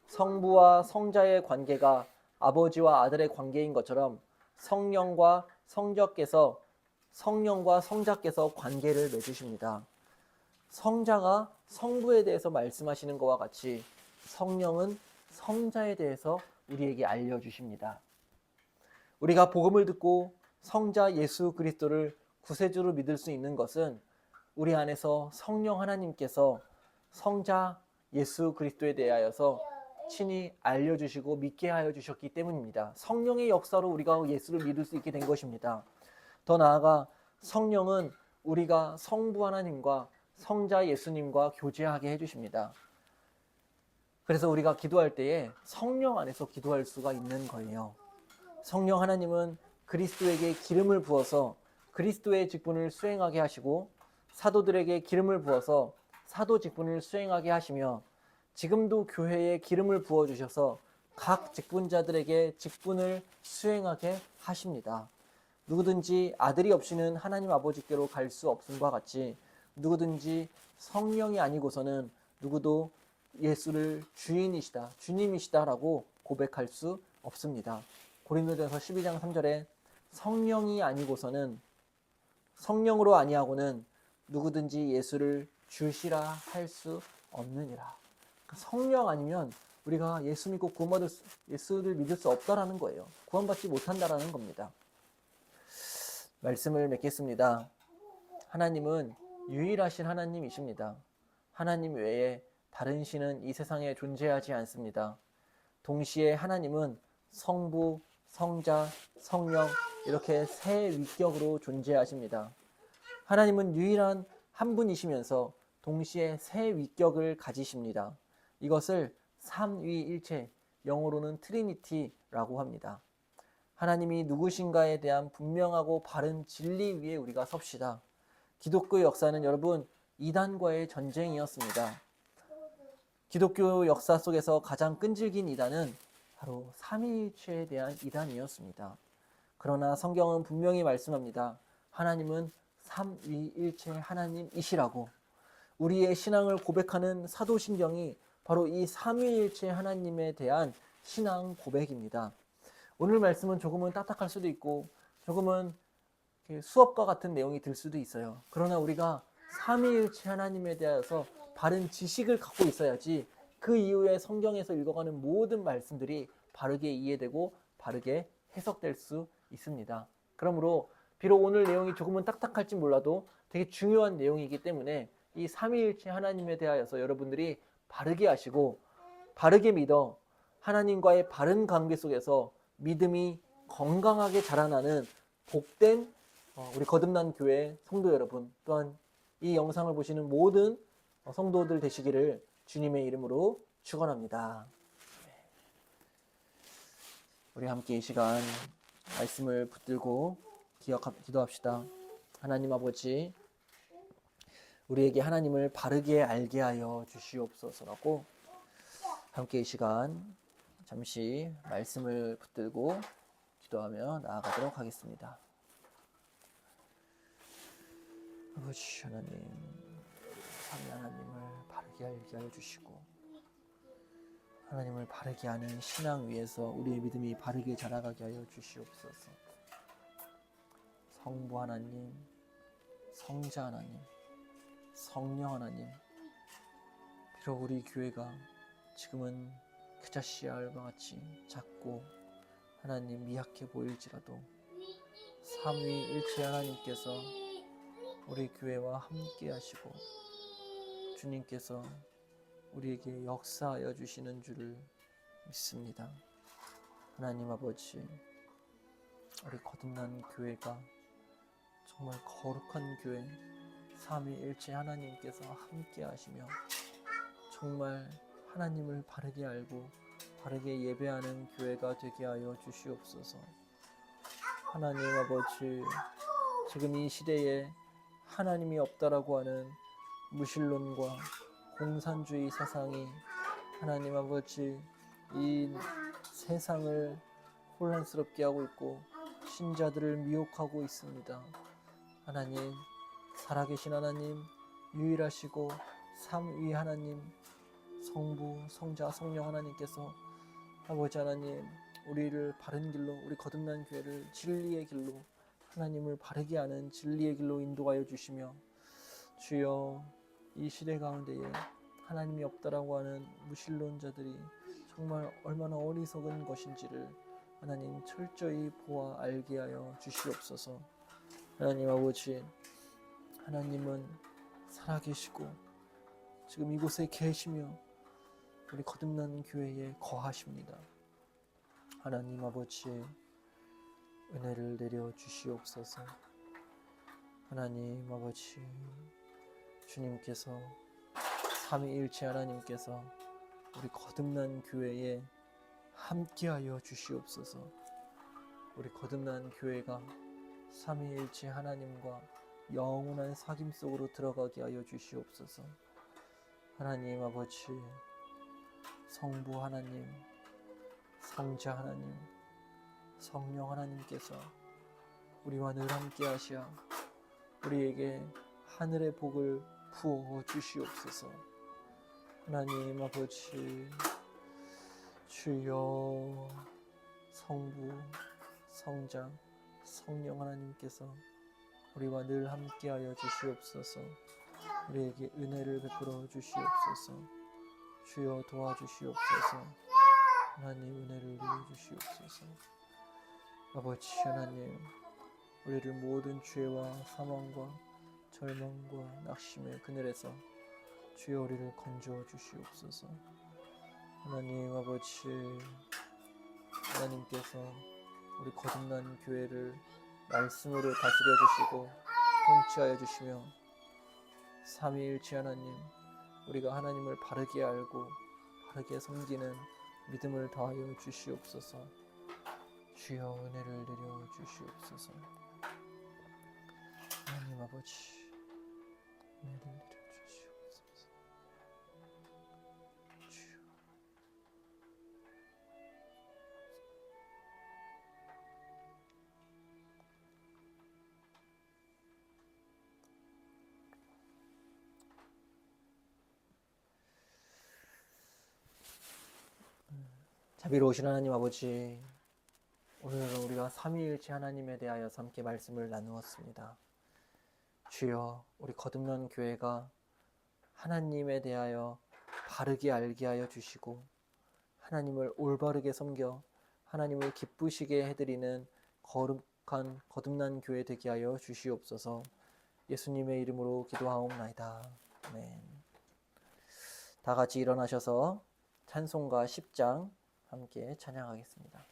Speaker 1: 성부와 성자의 관계가 아버지와 아들의 관계인 것처럼 성령과 성자께서 관계를 맺으십니다. 성자가 성부에 대해서 말씀하시는 것과 같이 성령은 성자에 대해서 우리에게 알려주십니다. 우리가 복음을 듣고 성자 예수 그리스도를 구세주로 믿을 수 있는 것은 우리 안에서 성령 하나님께서 성자 예수 그리스도에 대하여서 친히 알려주시고 믿게 하여 주셨기 때문입니다. 성령의 역사로 우리가 예수를 믿을 수 있게 된 것입니다. 더 나아가 성령은 우리가 성부 하나님과 성자 예수님과 교제하게 해주십니다. 그래서 우리가 기도할 때에 성령 안에서 기도할 수가 있는 거예요. 성령 하나님은 그리스도에게 기름을 부어서 그리스도의 직분을 수행하게 하시고 사도들에게 기름을 부어서 사도 직분을 수행하게 하시며 지금도 교회에 기름을 부어주셔서 각 직분자들에게 직분을 수행하게 하십니다. 누구든지 아들이 없이는 하나님 아버지께로 갈 수 없음과 같이 누구든지 성령이 아니고서는 누구도 예수를 주인이시다, 주님이시다라고 고백할 수 없습니다. 고린도전서 12장 3절에 성령이 아니고서는 성령으로 아니하고는 누구든지 예수를 주시라 할 수 없느니라. 성령 아니면 우리가 예수 믿고 구원받을 예수를 믿을 수 없다라는 거예요. 구원받지 못한다라는 겁니다. 말씀을 맺겠습니다. 하나님은 유일하신 하나님이십니다. 하나님 외에 다른 신은 이 세상에 존재하지 않습니다. 동시에 하나님은 성부, 성자, 성령 이렇게 세 위격으로 존재하십니다. 하나님은 유일한 한 분이시면서 동시에 세 위격을 가지십니다. 이것을 삼위일체, 영어로는 트리니티라고 합니다. 하나님이 누구신가에 대한 분명하고 바른 진리 위에 우리가 섭시다. 기독교 역사는 여러분 이단과의 전쟁이었습니다. 기독교 역사 속에서 가장 끈질긴 이단은 바로 삼위일체에 대한 이단이었습니다. 그러나 성경은 분명히 말씀합니다. 하나님은 삼위일체 하나님이시라고. 우리의 신앙을 고백하는 사도신경이 바로 이 삼위일체 하나님에 대한 신앙 고백입니다. 오늘 말씀은 조금은 딱딱할 수도 있고 조금은 수업과 같은 내용이 들 수도 있어요. 그러나 우리가 삼위일체 하나님에 대해서 바른 지식을 갖고 있어야지 그 이후에 성경에서 읽어가는 모든 말씀들이 바르게 이해되고 바르게 해석될 수 있습니다. 그러므로 비록 오늘 내용이 조금은 딱딱할지 몰라도 되게 중요한 내용이기 때문에 이 삼위일체 하나님에 대하여서 여러분들이 바르게 하시고 바르게 믿어 하나님과의 바른 관계 속에서 믿음이 건강하게 자라나는 복된 우리 거듭난 교회 성도 여러분, 또한 이 영상을 보시는 모든 성도들 되시기를 주님의 이름으로 축원합니다. 우리 함께 이 시간 말씀을 붙들고 기도합시다. 하나님 아버지, 우리에게 하나님을 바르게 알게 하여 주시옵소서라고 함께 이 시간 잠시 말씀을 붙들고 기도하며 나아가도록 하겠습니다. 아버지 하나님, 삼위 하나님을 바르게 알게 하여 주시고 하나님을 바르게 아는 신앙 위에서 우리의 믿음이 바르게 자라가게 하여 주시옵소서. 성부 하나님, 성자 하나님, 성령 하나님, 비록 우리 교회가 지금은 크자시아알과 같이 작고 하나님 미약해 보일지라도 삼위일체 하나님께서 우리 교회와 함께 하시고 주님께서 우리에게 역사하여 주시는 줄을 믿습니다. 하나님 아버지, 우리 거듭난 교회가 정말 거룩한 교회, 삼위일체 하나님께서 함께 하시며 정말 하나님을 바르게 알고 바르게 예배하는 교회가 되게 하여 주시옵소서. 하나님 아버지, 지금 이 시대에 하나님이 없다라고 하는 무신론과 공산주의 사상이 하나님 아버지 이 세상을 혼란스럽게 하고 있고 신자들을 미혹하고 있습니다. 하나님, 살아계신 하나님, 유일하시고 삼위 하나님, 성부, 성자, 성령 하나님께서 아버지 하나님, 우리를 바른 길로, 우리 거듭난 교회를 진리의 길로, 하나님을 바르게 아는 진리의 길로 인도하여 주시며, 주여, 이 시대 가운데에 하나님이 없다라고 하는 무신론자들이 정말 얼마나 어리석은 것인지를 하나님 철저히 보아 알게 하여 주시옵소서. 하나님 아버지, 하나님은 살아계시고 지금 이곳에 계시며 우리 거듭난 교회에 거하십니다. 하나님 아버지, 은혜를 내려 주시옵소서. 하나님 아버지, 주님께서 삼위일체 하나님께서 우리 거듭난 교회에 함께하여 주시옵소서. 우리 거듭난 교회가 삼위일체 하나님과 영원한 사귐 속으로 들어가게 하여 주시옵소서. 하나님 아버지, 성부 하나님, 성자 하나님, 성령 하나님께서 우리와 늘 함께 하시어 우리에게 하늘의 복을 부어 주시옵소서. 하나님 아버지, 주여, 성부, 성자, 성령 하나님께서 우리와 늘 함께하여 주시옵소서. 우리에게 은혜를 베풀어 주시옵소서. 주여 도와주시옵소서. 하나님 은혜를 내려 주시옵소서. 아버지 하나님, 우리를 모든 죄와 사망과 절망과 낙심의 그늘에서 주여 우리를 건져 주시옵소서. 하나님 아버지, 하나님께서 우리 거듭난 교회를 말씀으로 다스려 주시고 통치하여 주시며 삼위일체 하나님, 우리가 하나님을 바르게 알고 바르게 섬기는 믿음을 더하여 주시옵소서. 주여 은혜를 내려 주시옵소서. 하나님 아버지, 은혜를 내려 주시옵소서. 주여. 자비로우신 하나님 아버지, 오늘은 우리가 삼위일체 하나님에 대하여서 함께 말씀을 나누었습니다. 주여, 우리 거듭난 교회가 하나님에 대하여 바르게 알게 하여 주시고 하나님을 올바르게 섬겨 하나님을 기쁘시게 해드리는 거룩한 거듭난 교회 되게 하여 주시옵소서. 예수님의 이름으로 기도하옵나이다. 아멘. 다 같이 일어나셔서 찬송가 10장 함께 찬양하겠습니다.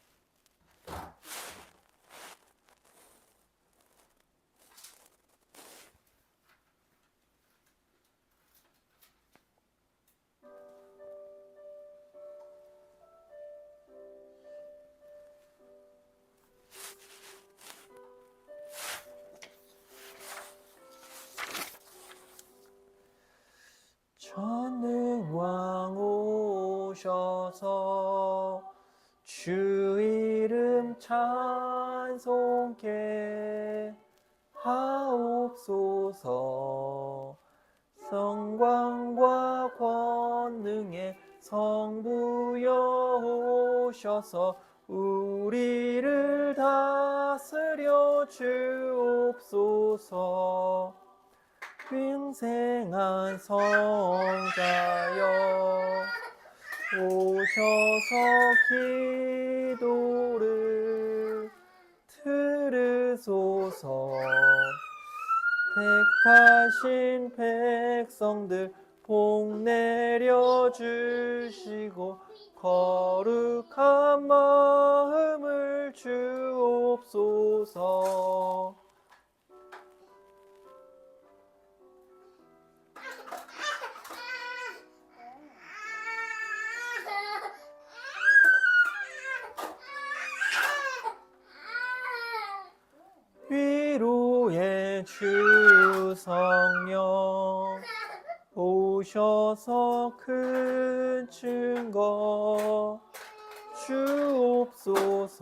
Speaker 1: 전능왕 오셔서 주 이름 찬송케 하옵소서. 성광과 권능의 성부여 오셔서 우리를 다스려 주옵소서. 맹생한 성자여 오셔서 기도를 들으소서. 택하신 백성들 복 내려 주시고 거룩한 마음을 주옵소서. 위로의 주 성령 오셔서 큰 증거 주옵소서.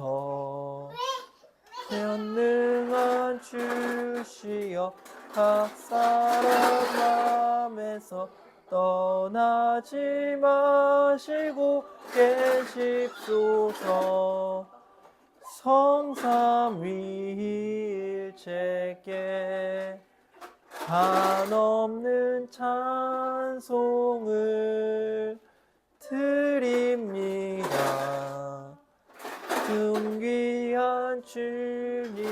Speaker 1: 전능한 주시여 각 사람 맘에서 떠나지 마시고 계십소서. 성삼위일체께 한없는 찬송을 드립니다. 존귀한 주님을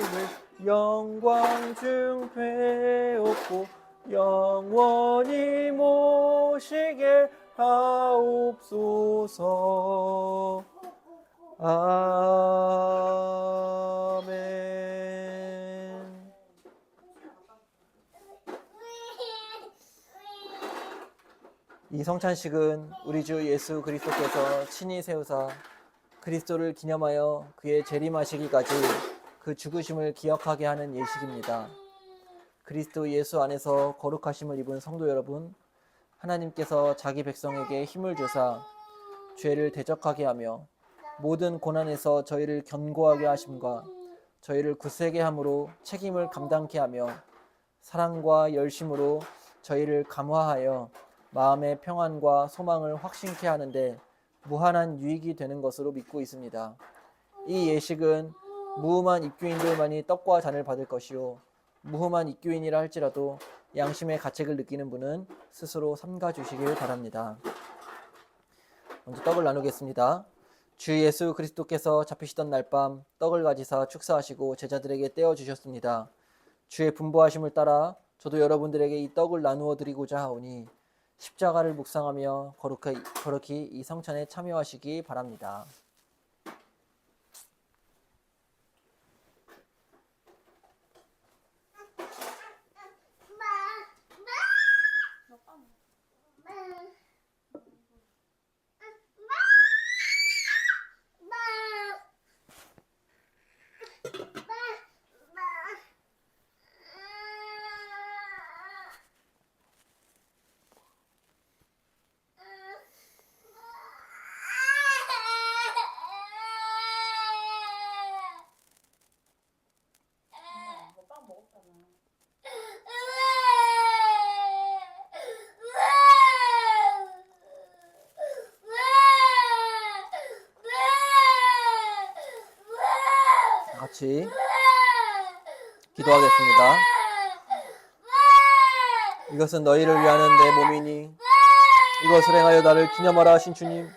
Speaker 1: 영광 중 되었고 영원히 모시게 하옵소서. 아멘. 이 성찬식은 우리 주 예수 그리스도께서 친히 세우사 그리스도를 기념하여 그의 재림하시기까지 그 죽으심을 기억하게 하는 예식입니다. 그리스도 예수 안에서 거룩하심을 입은 성도 여러분, 하나님께서 자기 백성에게 힘을 주사 죄를 대적하게 하며 모든 고난에서 저희를 견고하게 하심과 저희를 굳세게 함으로 책임을 감당케 하며 사랑과 열심으로 저희를 감화하여 마음의 평안과 소망을 확신케 하는데 무한한 유익이 되는 것으로 믿고 있습니다. 이 예식은 무흠한 입교인들만이 떡과 잔을 받을 것이요 무흠한 입교인이라 할지라도 양심의 가책을 느끼는 분은 스스로 삼가 주시길 바랍니다. 먼저 떡을 나누겠습니다. 주 예수 그리스도께서 잡히시던 날 밤 떡을 가지사 축사하시고 제자들에게 떼어 주셨습니다. 주의 분부하심을 따라 저도 여러분들에게 이 떡을 나누어 드리고자 하오니 십자가를 묵상하며 거룩히 이 성찬에 참여하시기 바랍니다. 같이 기도하겠습니다. 이것은 너희를 위하는 내 몸이니 이것을 행하여 나를 기념하라 하신 주님,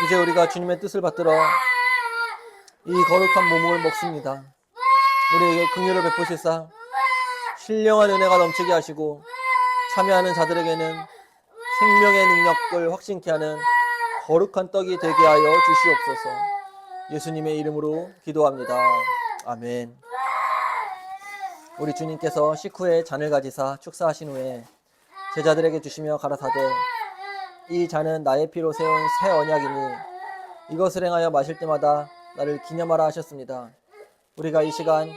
Speaker 1: 이제 우리가 주님의 뜻을 받들어 이 거룩한 몸을 먹습니다. 우리에게 긍휼을 베푸시사 신령한 은혜가 넘치게 하시고 참여하는 자들에게는 생명의 능력을 확신케 하는 거룩한 떡이 되게 하여 주시옵소서. 예수님의 이름으로 기도합니다. 아멘. 우리 주님께서 식후에 잔을 가지사 축사하신 후에 제자들에게 주시며 가라사대 이 잔은 나의 피로 세운 새 언약이니 이것을 행하여 마실 때마다 나를 기념하라 하셨습니다. 우리가 이 시간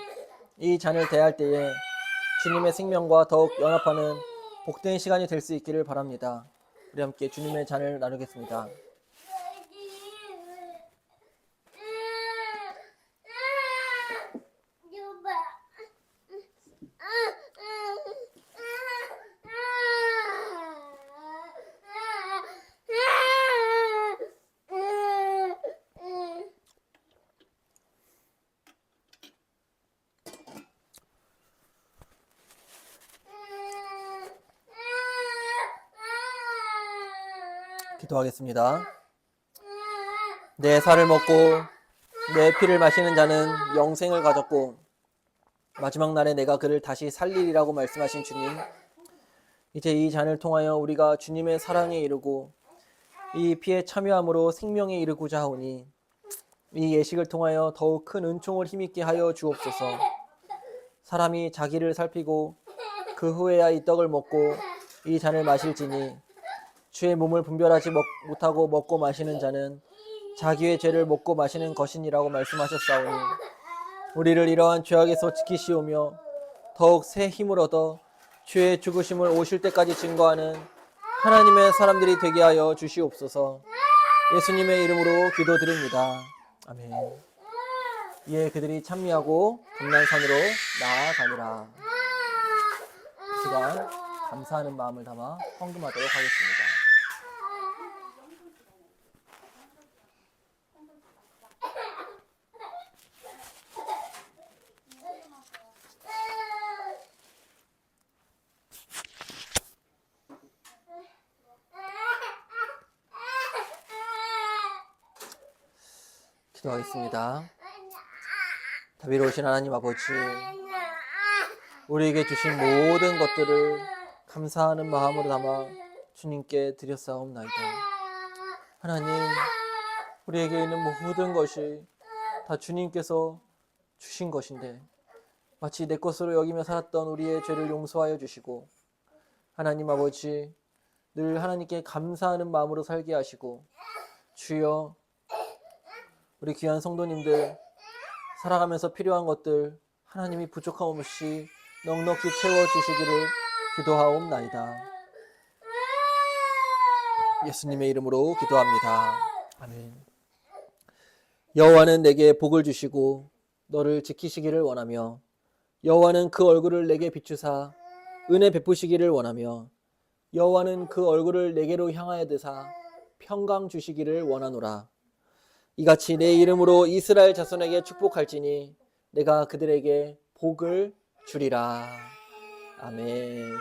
Speaker 1: 이 잔을 대할 때에 주님의 생명과 더욱 연합하는 복된 시간이 될 수 있기를 바랍니다. 우리 함께 주님의 잔을 나누겠습니다. 기도하겠습니다. 내 살을 먹고 내 피를 마시는 자는 영생을 가졌고 마지막 날에 내가 그를 다시 살리리라고 말씀하신 주님, 이제 이 잔을 통하여 우리가 주님의 사랑에 이르고 이 피에 참여함으로 생명에 이르고자 하오니 이 예식을 통하여 더욱 큰 은총을 힘있게 하여 주옵소서. 사람이 자기를 살피고 그 후에야 이 떡을 먹고 이 잔을 마실지니 주의 몸을 분별하지 못하고 먹고 마시는 자는 자기의 죄를 먹고 마시는 것이니라고 말씀하셨사오니 우리를 이러한 죄악에서 지키시오며 더욱 새 힘을 얻어 주의 죽으심을 오실 때까지 증거하는 하나님의 사람들이 되게 하여 주시옵소서. 예수님의 이름으로 기도드립니다. 아멘. 이에 그들이 찬미하고 금난산으로 나아가니라. 이 시간 감사하는 마음을 담아 헌금하도록 하겠습니다. 기도하겠습니다. 자비로우신 하나님 아버지, 우리에게 주신 모든 것들을 감사하는 마음으로 담아 주님께 드렸사옵나이다. 하나님, 우리에게 있는 모든 것이 다 주님께서 주신 것인데 마치 내 것으로 여기며 살았던 우리의 죄를 용서하여 주시고, 하나님 아버지, 늘 하나님께 감사하는 마음으로 살게 하시고, 주여, 우리 귀한 성도님들 살아가면서 필요한 것들 하나님이 부족함 없이 넉넉히 채워주시기를 기도하옵나이다. 예수님의 이름으로 기도합니다. 아멘. 여호와는 내게 복을 주시고 너를 지키시기를 원하며, 여호와는 그 얼굴을 내게 비추사 은혜 베푸시기를 원하며, 여호와는 그 얼굴을 내게로 향하여 드사 평강 주시기를 원하노라. 이같이 내 이름으로 이스라엘 자손에게 축복할지니 내가 그들에게 복을 주리라. 아멘.